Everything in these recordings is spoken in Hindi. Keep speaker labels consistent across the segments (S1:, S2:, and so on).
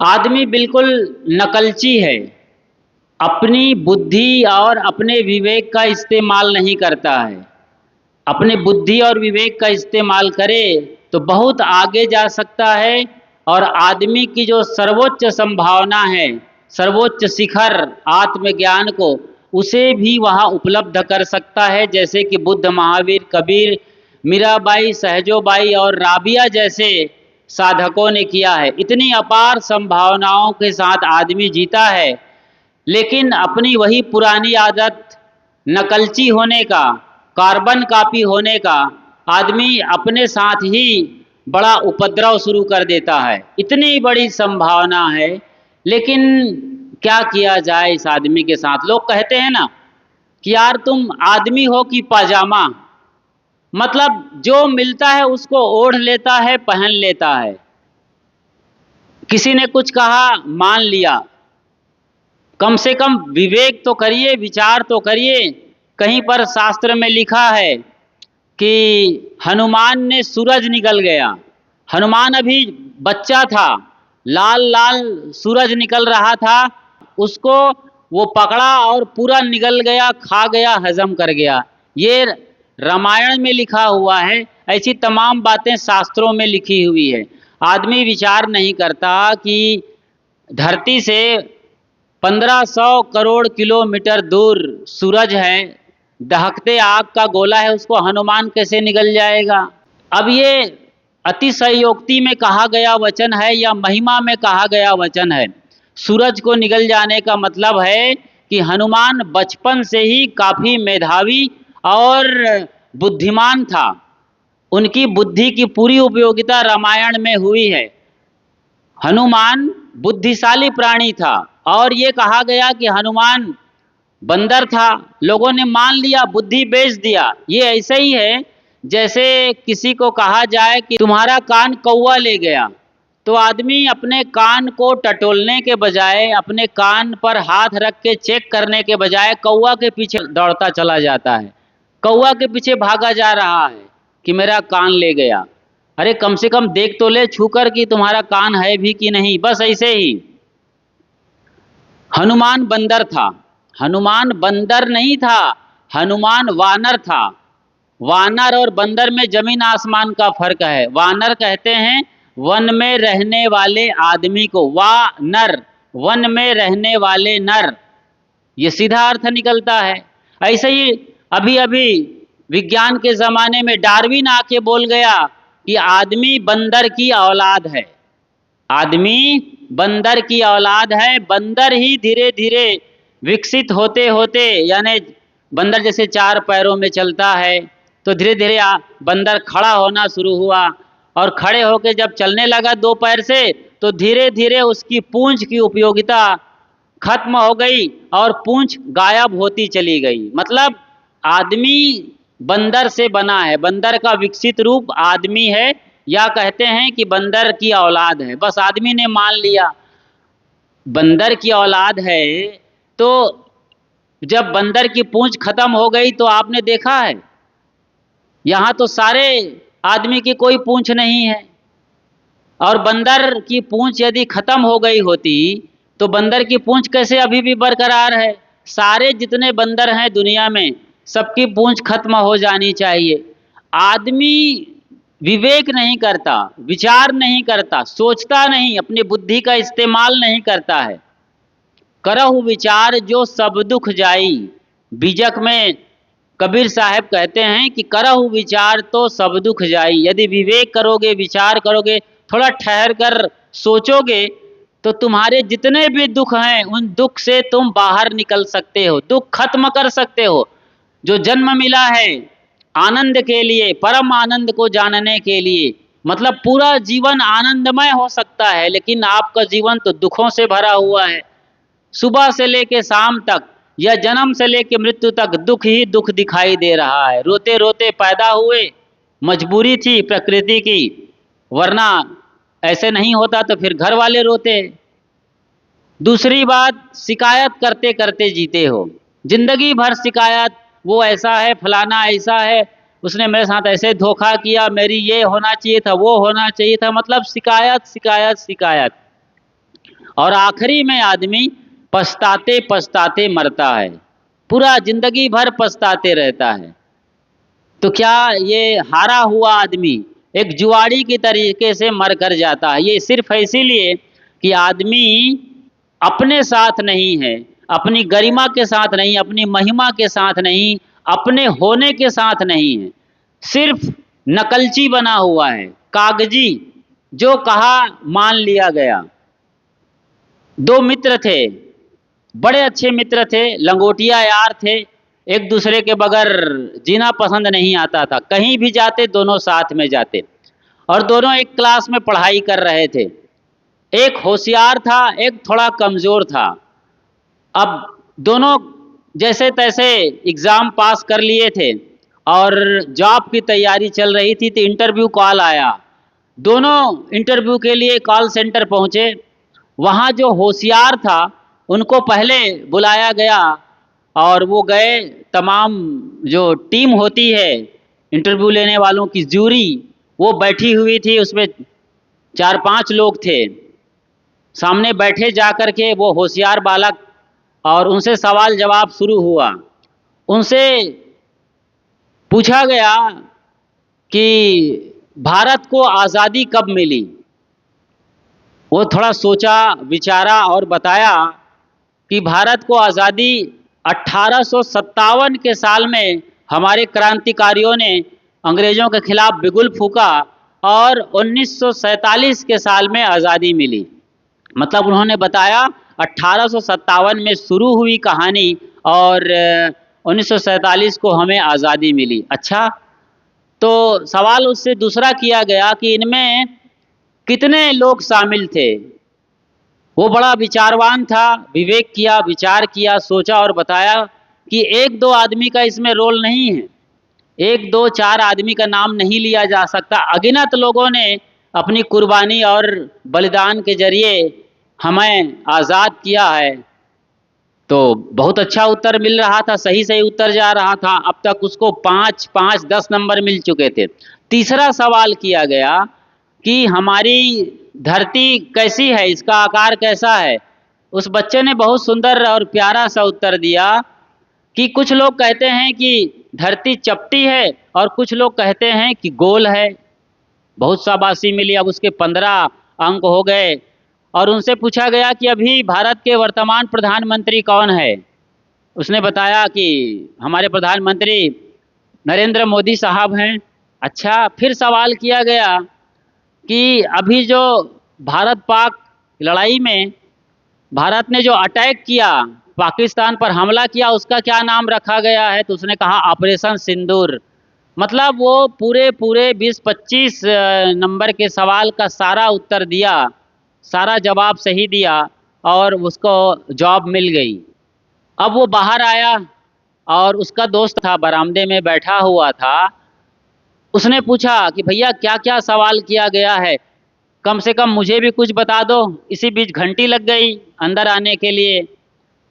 S1: आदमी बिल्कुल नकलची है। अपनी बुद्धि और अपने विवेक का इस्तेमाल नहीं करता है। अपने बुद्धि और विवेक का इस्तेमाल करे तो बहुत आगे जा सकता है और आदमी की जो सर्वोच्च संभावना है, सर्वोच्च शिखर आत्मज्ञान को, उसे भी वहाँ उपलब्ध कर सकता है। जैसे कि बुद्ध, महावीर, कबीर, मीराबाई, सहजोबाई और राबिया जैसे साधकों ने किया है। इतनी अपार संभावनाओं के साथ आदमी जीता है, लेकिन अपनी वही पुरानी आदत नकलची होने का, कार्बन कॉपी होने का, आदमी अपने साथ ही बड़ा उपद्रव शुरू कर देता है। इतनी बड़ी संभावना है, लेकिन क्या किया जाए इस आदमी के साथ। लोग कहते हैं ना कि यार तुम आदमी हो कि पाजामा, मतलब जो मिलता है उसको ओढ़ लेता है, पहन लेता है। किसी ने कुछ कहा, मान लिया। कम से कम विवेक तो करिए, विचार तो करिए। कहीं पर शास्त्र में लिखा है कि हनुमान ने सूरज निकल गया, हनुमान अभी बच्चा था, लाल लाल सूरज निकल रहा था, उसको वो पकड़ा और पूरा निगल गया, खा गया, हजम कर गया। ये रामायण में लिखा हुआ है। ऐसी तमाम बातें शास्त्रों में लिखी हुई है। आदमी विचार नहीं करता कि धरती से 1500 करोड़ किलोमीटर दूर सूरज है, दहकते आग का गोला है, उसको हनुमान कैसे निगल जाएगा। अब ये अतिशयोक्ति में कहा गया वचन है या महिमा में कहा गया वचन है। सूरज को निगल जाने का मतलब है कि हनुमान बचपन से ही काफ़ी मेधावी और बुद्धिमान था। उनकी बुद्धि की पूरी उपयोगिता रामायण में हुई है। हनुमान बुद्धिशाली प्राणी था और ये कहा गया कि हनुमान बंदर था। लोगों ने मान लिया, बुद्धि बेच दिया। ये ऐसे ही है जैसे किसी को कहा जाए कि तुम्हारा कान कौवा ले गया, तो आदमी अपने कान को टटोलने के बजाय, अपने कान पर हाथ रख के चेक करने के बजाय कौवा के पीछे दौड़ता चला जाता है, कौवा के पीछे भागा जा रहा है कि मेरा कान ले गया। अरे कम से कम देख तो ले छूकर कि तुम्हारा कान है भी कि नहीं। बस ऐसे ही हनुमान बंदर था। हनुमान बंदर नहीं था, हनुमान वानर था। वानर और बंदर में जमीन आसमान का फर्क है। वानर कहते हैं वन में रहने वाले आदमी को, वानर वन में रहने वाले नर, ये सीधा अर्थ निकलता है। ऐसे ही अभी अभी विज्ञान के ज़माने में डार्विन आके बोल गया कि आदमी बंदर की औलाद है, आदमी बंदर की औलाद है। बंदर ही धीरे धीरे विकसित होते होते, यानी बंदर जैसे 4 पैरों में चलता है, तो धीरे धीरे बंदर खड़ा होना शुरू हुआ और खड़े होकर जब चलने लगा 2 पैर से, तो धीरे धीरे उसकी पूंछ की उपयोगिता खत्म हो गई और पूंछ गायब होती चली गई। मतलब आदमी बंदर से बना है, बंदर का विकसित रूप आदमी है, या कहते हैं कि बंदर की औलाद है। बस आदमी ने मान लिया बंदर की औलाद है। तो जब बंदर की पूंछ खत्म हो गई तो आपने देखा है यहाँ तो सारे आदमी की कोई पूंछ नहीं है। और बंदर की पूंछ यदि खत्म हो गई होती तो बंदर की पूंछ कैसे अभी भी बरकरार है। सारे जितने बंदर हैं दुनिया में, सबकी पूंछ खत्म हो जानी चाहिए। आदमी विवेक नहीं करता, विचार नहीं करता, सोचता नहीं, अपनी बुद्धि का इस्तेमाल नहीं करता है। करहु विचार जो सब दुख जाई, बीजक में कबीर साहब कहते हैं कि करहु विचार तो सब दुख जाई। यदि विवेक करोगे, विचार करोगे, थोड़ा ठहर कर सोचोगे, तो तुम्हारे जितने भी दुख हैं उन दुख से तुम बाहर निकल सकते हो, दुख खत्म कर सकते हो। जो जन्म मिला है आनंद के लिए, परम आनंद को जानने के लिए, मतलब पूरा जीवन आनंदमय हो सकता है, लेकिन आपका जीवन तो दुखों से भरा हुआ है। सुबह से लेके शाम तक या जन्म से लेके मृत्यु तक दुख ही दुख दिखाई दे रहा है। रोते रोते पैदा हुए, मजबूरी थी प्रकृति की, वरना ऐसे नहीं होता तो फिर घर वाले रोते। दूसरी बात, शिकायत करते करते जीते हो, जिंदगी भर शिकायत, वो ऐसा है, फलाना ऐसा है, उसने मेरे साथ ऐसे धोखा किया, मेरी ये होना चाहिए था, वो होना चाहिए था, मतलब शिकायत शिकायत शिकायत। और आखिरी में आदमी पछताते पछताते मरता है, पूरा जिंदगी भर पछताते रहता है। तो क्या ये हारा हुआ आदमी एक जुआड़ी की तरीके से मर कर जाता है? ये सिर्फ इसीलिए कि आदमी अपने साथ नहीं है, अपनी गरिमा के साथ नहीं, अपनी महिमा के साथ नहीं, अपने होने के साथ नहीं है, सिर्फ नकलची बना हुआ है, कागजी, जो कहा मान लिया गया। दो मित्र थे, बड़े अच्छे मित्र थे, लंगोटिया यार थे, एक दूसरे के बगैर जीना पसंद नहीं आता था, कहीं भी जाते दोनों साथ में जाते, और दोनों एक क्लास में पढ़ाई कर रहे थे। एक होशियार था, एक थोड़ा कमज़ोर था। अब दोनों जैसे तैसे एग्ज़ाम पास कर लिए थे और जॉब की तैयारी चल रही थी, तो इंटरव्यू कॉल आया। दोनों इंटरव्यू के लिए कॉल सेंटर पहुँचे। वहाँ जो होशियार था उनको पहले बुलाया गया और वो गए। तमाम जो टीम होती है इंटरव्यू लेने वालों की जूरी, वो बैठी हुई थी, उसमें 4-5 लोग थे। सामने बैठे जा कर के वो होशियार बालक, और उनसे सवाल जवाब शुरू हुआ। उनसे पूछा गया कि भारत को आज़ादी कब मिली? वो थोड़ा सोचा विचारा और बताया कि भारत को आज़ादी 1857 के साल में हमारे क्रांतिकारियों ने अंग्रेज़ों के खिलाफ बिगुल फूका और 1947 के साल में आज़ादी मिली। मतलब उन्होंने बताया 1857 में शुरू हुई कहानी और 1947 को हमें आज़ादी मिली। अच्छा, तो सवाल उससे दूसरा किया गया कि इनमें कितने लोग शामिल थे? वो बड़ा विचारवान था, विवेक किया, विचार किया, सोचा और बताया कि 1-2 आदमी का इसमें रोल नहीं है, 1-2-4 आदमी का नाम नहीं लिया जा सकता। अगिनत लोगों ने अपनी कुर्बानी और बलिदान के जरिए हमें आज़ाद किया है। तो बहुत अच्छा उत्तर मिल रहा था, सही सही उत्तर जा रहा था। अब तक उसको 5-5, 10 नंबर मिल चुके थे। तीसरा सवाल किया गया कि हमारी धरती कैसी है, इसका आकार कैसा है? उस बच्चे ने बहुत सुंदर और प्यारा सा उत्तर दिया कि कुछ लोग कहते हैं कि धरती चपटी है और कुछ लोग कहते हैं कि गोल है। बहुत शाबाशी मिली। अब उसके 15 अंक हो गए और उनसे पूछा गया कि अभी भारत के वर्तमान प्रधानमंत्री कौन है? उसने बताया कि हमारे प्रधानमंत्री नरेंद्र मोदी साहब हैं। अच्छा, फिर सवाल किया गया कि अभी जो भारत पाक लड़ाई में भारत ने जो अटैक किया, पाकिस्तान पर हमला किया, उसका क्या नाम रखा गया है? तो उसने कहा ऑपरेशन सिंदूर। मतलब वो पूरे पूरे 20-25 नंबर के सवाल का सारा उत्तर दिया, सारा जवाब सही दिया और उसको जॉब मिल गई। अब वो बाहर आया और उसका दोस्त था, बरामदे में बैठा हुआ था। उसने पूछा कि भैया क्या क्या सवाल किया गया है, कम से कम मुझे भी कुछ बता दो। इसी बीच घंटी लग गई अंदर आने के लिए,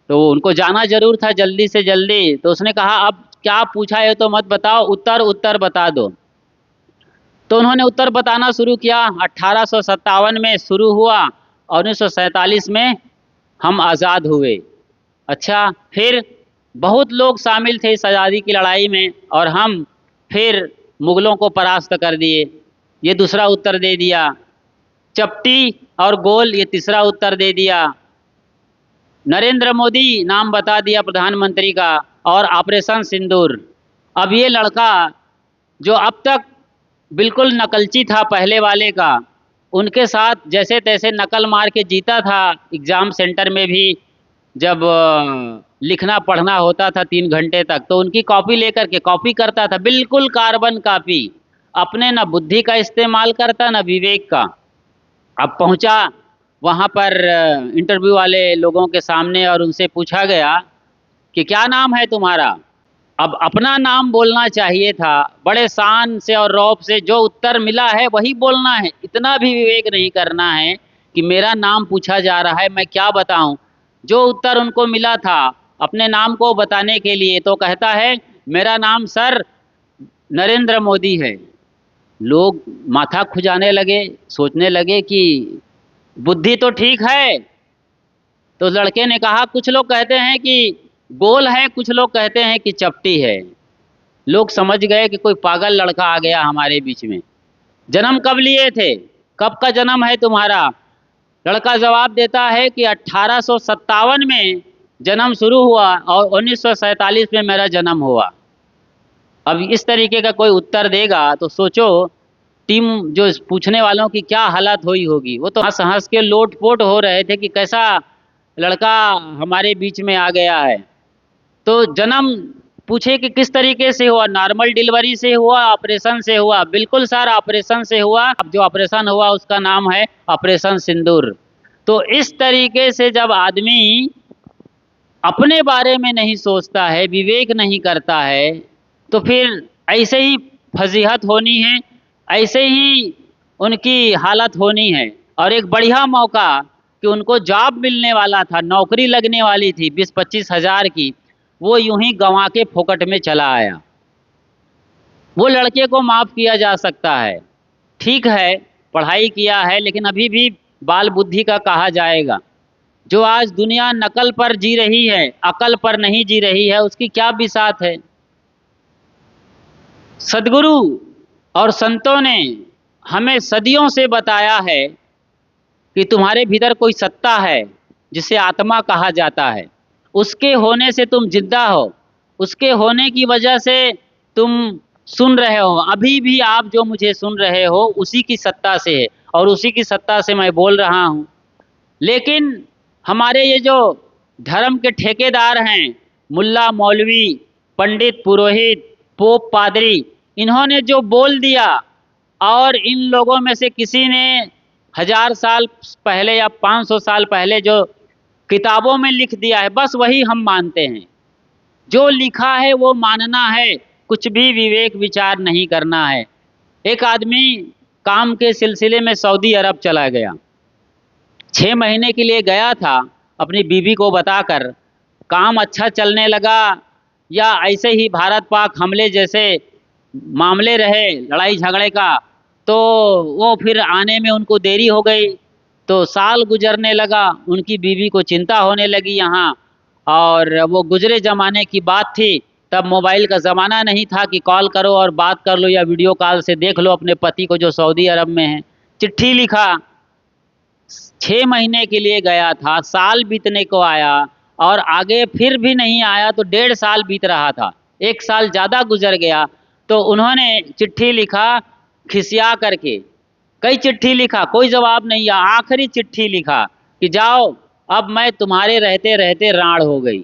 S1: तो उनको जाना जरूर था जल्दी से जल्दी। तो उसने कहा अब क्या पूछा है तो मत बताओ, उत्तर उत्तर बता दो। तो उन्होंने उत्तर बताना शुरू किया। 1857 में शुरू हुआ और 1947 में हम आज़ाद हुए। अच्छा, फिर बहुत लोग शामिल थे इस आज़ादी की लड़ाई में और हम फिर मुग़लों को परास्त कर दिए। ये दूसरा उत्तर दे दिया। चपटी और गोल, ये तीसरा उत्तर दे दिया। नरेंद्र मोदी नाम बता दिया प्रधानमंत्री का, और ऑपरेशन सिंदूर। अब ये लड़का जो अब तक बिल्कुल नकलची था पहले वाले का, उनके साथ जैसे तैसे नकल मार के जीता था। एग्ज़ाम सेंटर में भी जब लिखना पढ़ना होता था 3 घंटे तक, तो उनकी कॉपी लेकर के कॉपी करता था, बिल्कुल कार्बन कॉपी। अपने न बुद्धि का इस्तेमाल करता न विवेक का। अब पहुंचा वहां पर इंटरव्यू वाले लोगों के सामने और उनसे पूछा गया कि क्या नाम है तुम्हारा? अब अपना नाम बोलना चाहिए था, बड़े शान से और रौब से। जो उत्तर मिला है वही बोलना है, इतना भी विवेक नहीं करना है कि मेरा नाम पूछा जा रहा है मैं क्या बताऊं। जो उत्तर उनको मिला था अपने नाम को बताने के लिए, तो कहता है मेरा नाम सर नरेंद्र मोदी है। लोग माथा खुजाने लगे, सोचने लगे कि बुद्धि तो ठीक है तो लड़के ने कहा कुछ लोग कहते हैं कि गोल है, कुछ लोग कहते हैं कि चपटी है। लोग समझ गए कि कोई पागल लड़का आ गया हमारे बीच में। जन्म कब लिए थे, कब का जन्म है तुम्हारा? लड़का जवाब देता है कि 1857 में जन्म शुरू हुआ और 1947 में मेरा जन्म हुआ। अब इस तरीके का कोई उत्तर देगा तो सोचो टीम जो इस पूछने वालों की क्या हालत हुई होगी। वो तो हंस हंस के लोटपोट हो रहे थे कि कैसा लड़का हमारे बीच में आ गया है। तो जन्म पूछे कि किस तरीके से हुआ, नॉर्मल डिलीवरी से हुआ, ऑपरेशन से हुआ? बिल्कुल सर, ऑपरेशन से हुआ। अब जो ऑपरेशन हुआ उसका नाम है ऑपरेशन सिंदूर। तो इस तरीके से जब आदमी अपने बारे में नहीं सोचता है, विवेक नहीं करता है, तो फिर ऐसे ही फजीहत होनी है, ऐसे ही उनकी हालत होनी है। और एक बढ़िया मौका कि उनको जॉब मिलने वाला था, नौकरी लगने वाली थी 20-25 हज़ार की, वो यूं ही गंवा के फोकट में चला आया। वो लड़के को माफ़ किया जा सकता है, ठीक है पढ़ाई किया है, लेकिन अभी भी बाल बुद्धि का कहा जाएगा। जो आज दुनिया नकल पर जी रही है, अकल पर नहीं जी रही है, उसकी क्या बिसात है? सद्गुरु और संतों ने हमें सदियों से बताया है कि तुम्हारे भीतर कोई सत्ता है जिसे आत्मा कहा जाता है। उसके होने से तुम जिंदा हो, उसके होने की वजह से तुम सुन रहे हो। अभी भी आप जो मुझे सुन रहे हो उसी की सत्ता से है और उसी की सत्ता से मैं बोल रहा हूँ। लेकिन हमारे ये जो धर्म के ठेकेदार हैं, मुल्ला मौलवी, पंडित पुरोहित, पोप पादरी, इन्होंने जो बोल दिया और इन लोगों में से किसी ने 1000 साल पहले या 500 साल पहले जो किताबों में लिख दिया है, बस वही हम मानते हैं। जो लिखा है वो मानना है, कुछ भी विवेक विचार नहीं करना है। एक आदमी काम के सिलसिले में सऊदी अरब चला गया, 6 महीने के लिए गया था अपनी बीवी को बताकर। काम अच्छा चलने लगा या ऐसे ही भारत पाक हमले जैसे मामले रहे लड़ाई झगड़े का, तो वो फिर आने में उनको देरी हो गई। तो साल गुजरने लगा, उनकी बीवी को चिंता होने लगी यहाँ। और वो गुजरे ज़माने की बात थी, तब मोबाइल का ज़माना नहीं था कि कॉल करो और बात कर लो या वीडियो कॉल से देख लो अपने पति को जो सऊदी अरब में है। चिट्ठी लिखा, 6 महीने के लिए गया था, साल बीतने को आया और आगे फिर भी नहीं आया, तो 1.5 साल बीत रहा था, 1 साल ज़्यादा गुजर गया। तो उन्होंने चिट्ठी लिखा खिसिया करके, कई चिट्ठी लिखा, कोई जवाब नहीं आया। आखिरी चिट्ठी लिखा कि जाओ अब मैं तुम्हारे रहते रहते राड़ हो गई।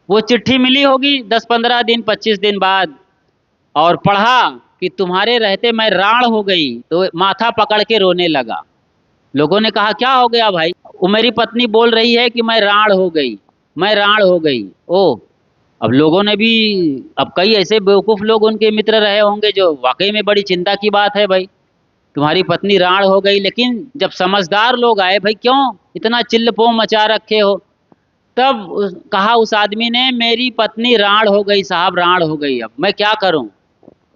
S1: वो चिट्ठी मिली होगी 10-15 दिन 25 दिन बाद, और पढ़ा कि तुम्हारे रहते मैं राड़ हो गई, तो माथा पकड़ के रोने लगा। लोगों ने कहा क्या हो गया भाई? वो मेरी पत्नी बोल रही है कि मैं राड़ हो गई, मैं राड़ हो गई। ओह, अब लोगों ने भी, अब कई ऐसे बेवकूफ़ लोग उनके मित्र रहे होंगे जो वाकई में बड़ी चिंता की बात है भाई, तुम्हारी पत्नी राड़ हो गई। लेकिन जब समझदार लोग आए, भाई क्यों इतना चिल्लपो मचा रखे हो, तब कहा उस आदमी ने मेरी पत्नी राड़ हो गई साहब, राड़ हो गई, अब मैं क्या करूं,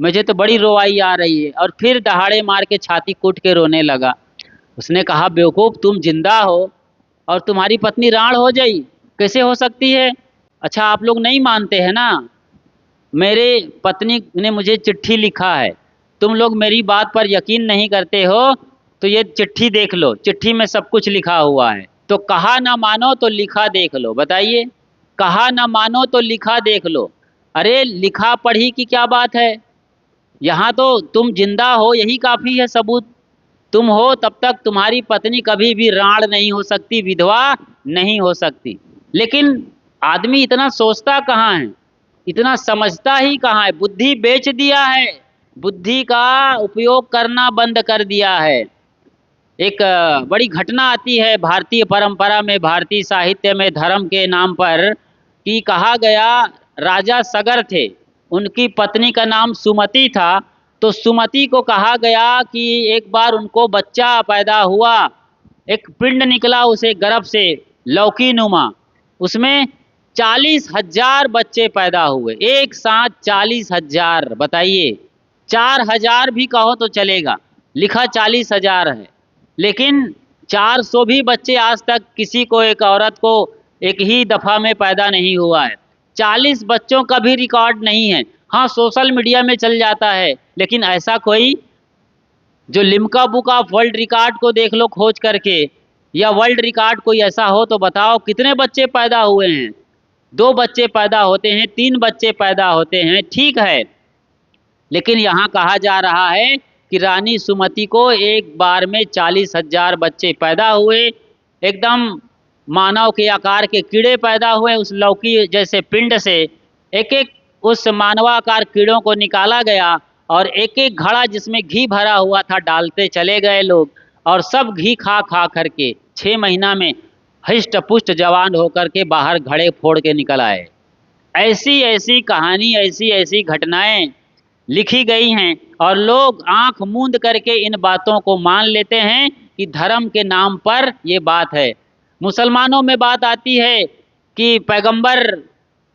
S1: मुझे तो बड़ी रोवाई आ रही है। और फिर दहाड़े मार के छाती कूट के रोने लगा। उसने कहा बेवकूफ़, तुम जिंदा हो और तुम्हारी पत्नी राड़ हो जाई, कैसे हो सकती है? अच्छा आप लोग नहीं मानते हैं ना, मेरे पत्नी ने मुझे चिट्ठी लिखा है, तुम लोग मेरी बात पर यकीन नहीं करते हो, तो ये चिट्ठी देख लो, चिट्ठी में सब कुछ लिखा हुआ है। तो कहा ना मानो तो लिखा देख लो। बताइए, कहा ना मानो तो लिखा देख लो। अरे लिखा पढ़ी की क्या बात है, यहाँ तो तुम जिंदा हो यही काफ़ी है सबूत। तुम हो तब तक तुम्हारी पत्नी कभी भी राड़ नहीं हो सकती, विधवा नहीं हो सकती। लेकिन आदमी इतना सोचता कहाँ है, इतना समझता ही कहाँ है, बुद्धि बेच दिया है, बुद्धि का उपयोग करना बंद कर दिया है। एक बड़ी घटना आती है भारतीय परंपरा में, भारतीय साहित्य में, धर्म के नाम पर, कि कहा गया राजा सगर थे, उनकी पत्नी का नाम सुमति था। तो सुमति को कहा गया कि एक बार उनको बच्चा पैदा हुआ, एक पिंड निकला उसे गर्भ से, लौकी नुमा, उसमें 40,000 बच्चे पैदा हुए, एक साथ 40,000। बताइए, 4,000 भी कहो तो चलेगा, लिखा 40,000 है, लेकिन 400 भी बच्चे आज तक किसी को, एक औरत को एक ही दफ़ा में पैदा नहीं हुआ है। 40 बच्चों का भी रिकॉर्ड नहीं है। हाँ, सोशल मीडिया में चल जाता है, लेकिन ऐसा कोई जो Limca book of world record को देख लो खोज करके, या वर्ल्ड रिकॉर्ड कोई ऐसा हो तो बताओ कितने बच्चे पैदा हुए हैं। 2 बच्चे पैदा होते हैं, 3 बच्चे पैदा होते हैं, ठीक है। लेकिन यहाँ कहा जा रहा है कि रानी सुमति को एक बार में 40,000 बच्चे पैदा हुए, एकदम मानव के आकार के कीड़े पैदा हुए उस लौकी जैसे पिंड से। एक एक उस मानवाकार कीड़ों को निकाला गया और एक एक घड़ा जिसमें घी भरा हुआ था डालते चले गए लोग, और सब घी खा खा करके 6 महीना में हृष्ट पुष्ट जवान होकर के बाहर घड़े फोड़ के निकल आए। ऐसी ऐसी कहानी, ऐसी ऐसी घटनाएं लिखी गई हैं और लोग आंख मूंद करके इन बातों को मान लेते हैं कि धर्म के नाम पर ये बात है। मुसलमानों में बात आती है कि पैगंबर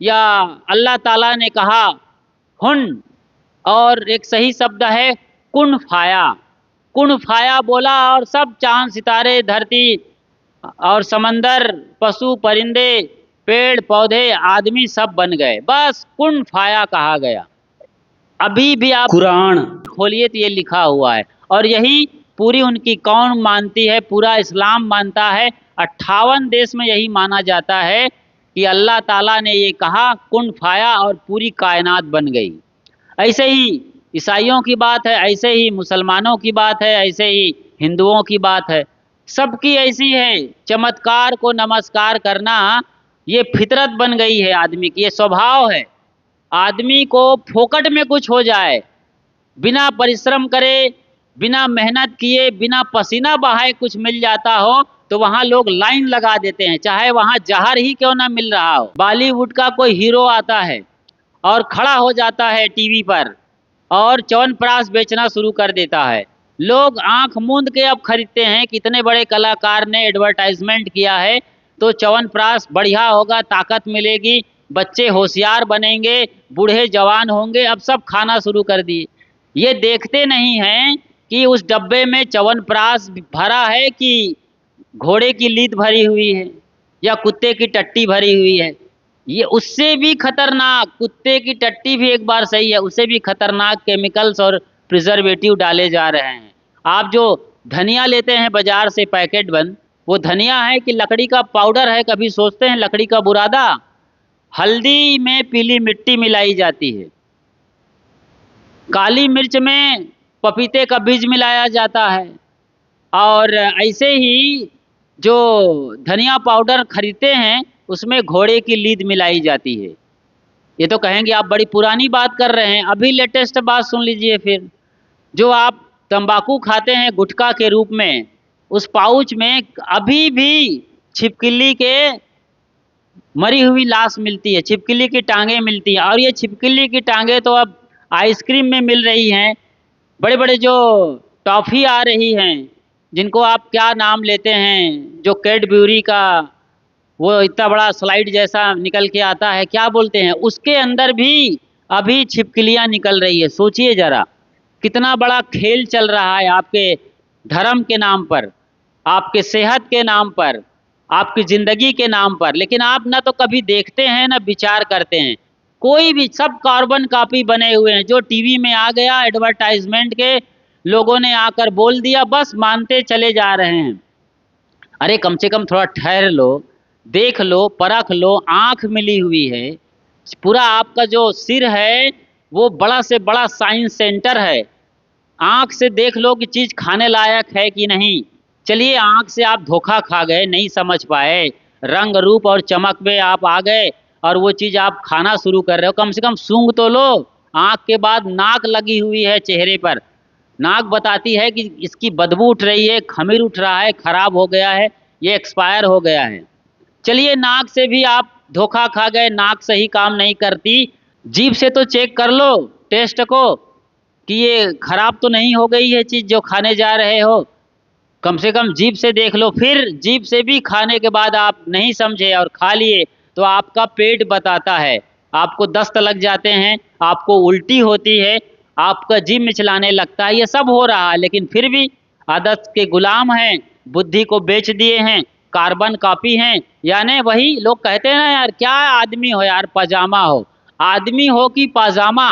S1: या अल्लाह ताला ने कहा हुन, और एक सही शब्द है कुन फाया। कुन फाया बोला और सब चांद सितारे, धरती और समंदर, पशु परिंदे, पेड़ पौधे, आदमी सब बन गए, बस कुन फाया कहा गया। अभी भी आप कुरान खोलिए तो ये लिखा हुआ है, और यही पूरी उनकी कौम मानती है, पूरा इस्लाम मानता है। 58 देश में यही माना जाता है कि अल्लाह ताला ने ये कहा कुन फाया और पूरी कायनात बन गई। ऐसे ही ईसाइयों की बात है, ऐसे ही मुसलमानों की बात है, ऐसे ही हिंदुओं की बात है, सबकी ऐसी है। चमत्कार को नमस्कार करना ये फितरत बन गई है आदमी की, ये स्वभाव है। आदमी को फोकट में कुछ हो जाए, बिना परिश्रम करे, बिना मेहनत किए, बिना पसीना बहाए कुछ मिल जाता हो तो वहाँ लोग लाइन लगा देते हैं, चाहे वहाँ जहर ही क्यों ना मिल रहा हो। बॉलीवुड का कोई हीरो आता है और खड़ा हो जाता है टीवी पर और च्यवनप्राश बेचना शुरू कर देता है, लोग आंख मूंद के अब खरीदते हैं। कितने बड़े कलाकार ने एडवर्टाइजमेंट किया है, तो च्यवनप्राश बढ़िया होगा, ताकत मिलेगी, बच्चे होशियार बनेंगे, बूढ़े जवान होंगे, अब सब खाना शुरू कर दिए। ये देखते नहीं हैं कि उस डब्बे में च्यवनप्राश भरा है कि घोड़े की लीद भरी हुई है या कुत्ते की टट्टी भरी हुई है। ये उससे भी खतरनाक, कुत्ते की टट्टी भी एक बार सही है, उससे भी खतरनाक केमिकल्स और प्रिजर्वेटिव डाले जा रहे हैं। आप जो धनिया लेते हैं बाजार से पैकेट बंद, वो धनिया है कि लकड़ी का पाउडर है? कभी सोचते हैं? लकड़ी का बुरादा। हल्दी में पीली मिट्टी मिलाई जाती है, काली मिर्च में पपीते का बीज मिलाया जाता है, और ऐसे ही जो धनिया पाउडर खरीदते हैं उसमें घोड़े की लीद मिलाई जाती है। ये तो कहेंगे आप बड़ी पुरानी बात कर रहे हैं, अभी लेटेस्ट बात सुन लीजिए। फिर जो आप तंबाकू खाते हैं गुटखा के रूप में, उस पाउच में अभी भी छिपकली के मरी हुई लाश मिलती है, छिपकली की टांगें मिलती हैं, और ये छिपकली की टांगें तो अब आइसक्रीम में मिल रही हैं। बड़े बड़े जो टॉफ़ी आ रही हैं, जिनको आप क्या नाम लेते हैं, जो कैडबरी का वो इतना बड़ा स्लाइड जैसा निकल के आता है, क्या बोलते हैं, उसके अंदर भी अभी छिपकलियाँ निकल रही है। सोचिए ज़रा, कितना बड़ा खेल चल रहा है आपके धर्म के नाम पर, आपके सेहत के नाम पर, आपकी ज़िंदगी के नाम पर। लेकिन आप ना तो कभी देखते हैं ना विचार करते हैं। कोई भी, सब कार्बन कॉपी बने हुए हैं, जो टीवी में आ गया एडवर्टाइजमेंट के लोगों ने आकर बोल दिया, बस मानते चले जा रहे हैं। अरे कम से कम थोड़ा ठहर लो, देख लो, परख लो, आँख मिली हुई है। पूरा आपका जो सिर है वो बड़ा से बड़ा साइंस सेंटर है, आँख से देख लो कि चीज़ खाने लायक है कि नहीं। चलिए आँख से आप धोखा खा गए, नहीं समझ पाए, रंग रूप और चमक में आप आ गए और वो चीज़ आप खाना शुरू कर रहे हो। कम से कम सूंघ तो लो। आँख के बाद नाक लगी हुई है चेहरे पर, नाक बताती है कि इसकी बदबू उठ रही है, खमीर उठ रहा है, ख़राब हो गया है, ये एक्सपायर हो गया है। चलिए नाक से भी आप धोखा खा गए, नाक सही काम नहीं करती। जीभ से तो चेक कर लो टेस्ट को कि ये ख़राब तो नहीं हो गई है चीज़ जो खाने जा रहे हो। कम से कम जीभ से देख लो। फिर जीभ से भी खाने के बाद आप नहीं समझे और खा लिए तो आपका पेट बताता है, आपको दस्त लग जाते हैं, आपको उल्टी होती है, आपका जीभ मिचलाने लगता है। ये सब हो रहा है, लेकिन फिर भी आदत के गुलाम हैं, बुद्धि को बेच दिए हैं, कार्बन कॉपी हैं। यानी वही लोग कहते हैं ना यार, क्या आदमी हो यार, पजामा हो। आदमी हो कि पाजामा,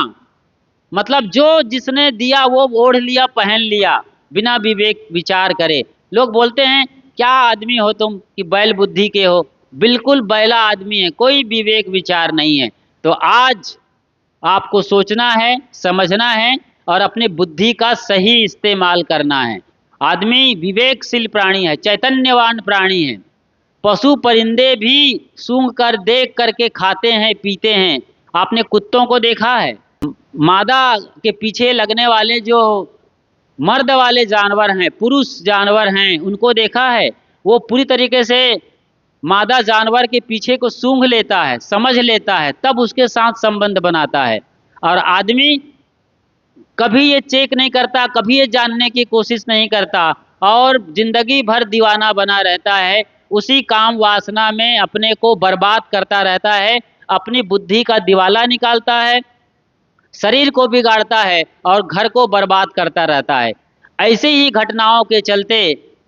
S1: मतलब जो जिसने दिया वो ओढ़ लिया, पहन लिया, बिना विवेक विचार करे। लोग बोलते हैं क्या आदमी हो तुम कि बैल बुद्धि के हो। बिल्कुल बैला आदमी है, कोई विवेक विचार नहीं है। तो आज आपको सोचना है, समझना है और अपनी बुद्धि का सही इस्तेमाल करना है। आदमी विवेकशील प्राणी है, चैतन्यवान प्राणी है। पशु परिंदे भी सूंघ कर, देख करके खाते हैं, पीते हैं। आपने कुत्तों को देखा है? मादा के पीछे लगने वाले जो मर्द वाले जानवर हैं, पुरुष जानवर हैं, उनको देखा है? वो पूरी तरीके से मादा जानवर के पीछे को सूंघ लेता है, समझ लेता है, तब उसके साथ संबंध बनाता है। और आदमी कभी ये चेक नहीं करता, कभी ये जानने की कोशिश नहीं करता और जिंदगी भर दीवाना बना रहता है। उसी काम वासना में अपने को बर्बाद करता रहता है, अपनी बुद्धि का दिवाला निकालता है, शरीर को बिगाड़ता है और घर को बर्बाद करता रहता है। ऐसे ही घटनाओं के चलते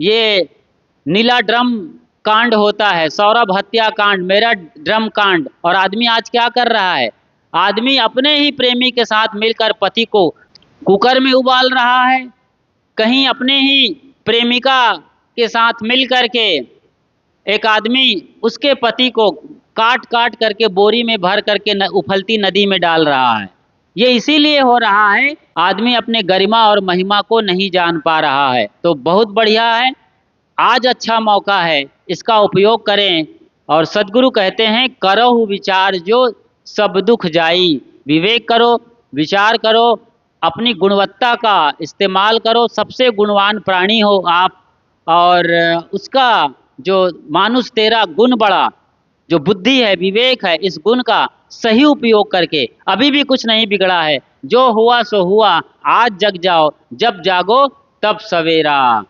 S1: ये नीला ड्रम कांड होता है, सौरभ हत्या कांड, मेरा ड्रम कांड। और आदमी आज क्या कर रहा है? आदमी अपने ही प्रेमी के साथ मिलकर पति को कुकर में उबाल रहा है, कहीं अपने ही प्रेमिका के साथ मिल करके एक आदमी उसके पति को काट काट करके बोरी में भर करके उफलती नदी में डाल रहा है। ये इसीलिए हो रहा है, आदमी अपने गरिमा और महिमा को नहीं जान पा रहा है। तो बहुत बढ़िया है, आज अच्छा मौका है, इसका उपयोग करें। और सद्गुरु कहते हैं करहु विचार जो सब दुख जाई। विवेक करो, विचार करो, अपनी गुणवत्ता का इस्तेमाल करो। सबसे गुणवान प्राणी हो आप, और उसका जो मानुष तेरा गुण बड़ा, जो बुद्धि है, विवेक है, इस गुण का सही उपयोग करके अभी भी कुछ नहीं बिगड़ा है। जो हुआ सो हुआ, आज जग जाओ, जब जागो तब सवेरा।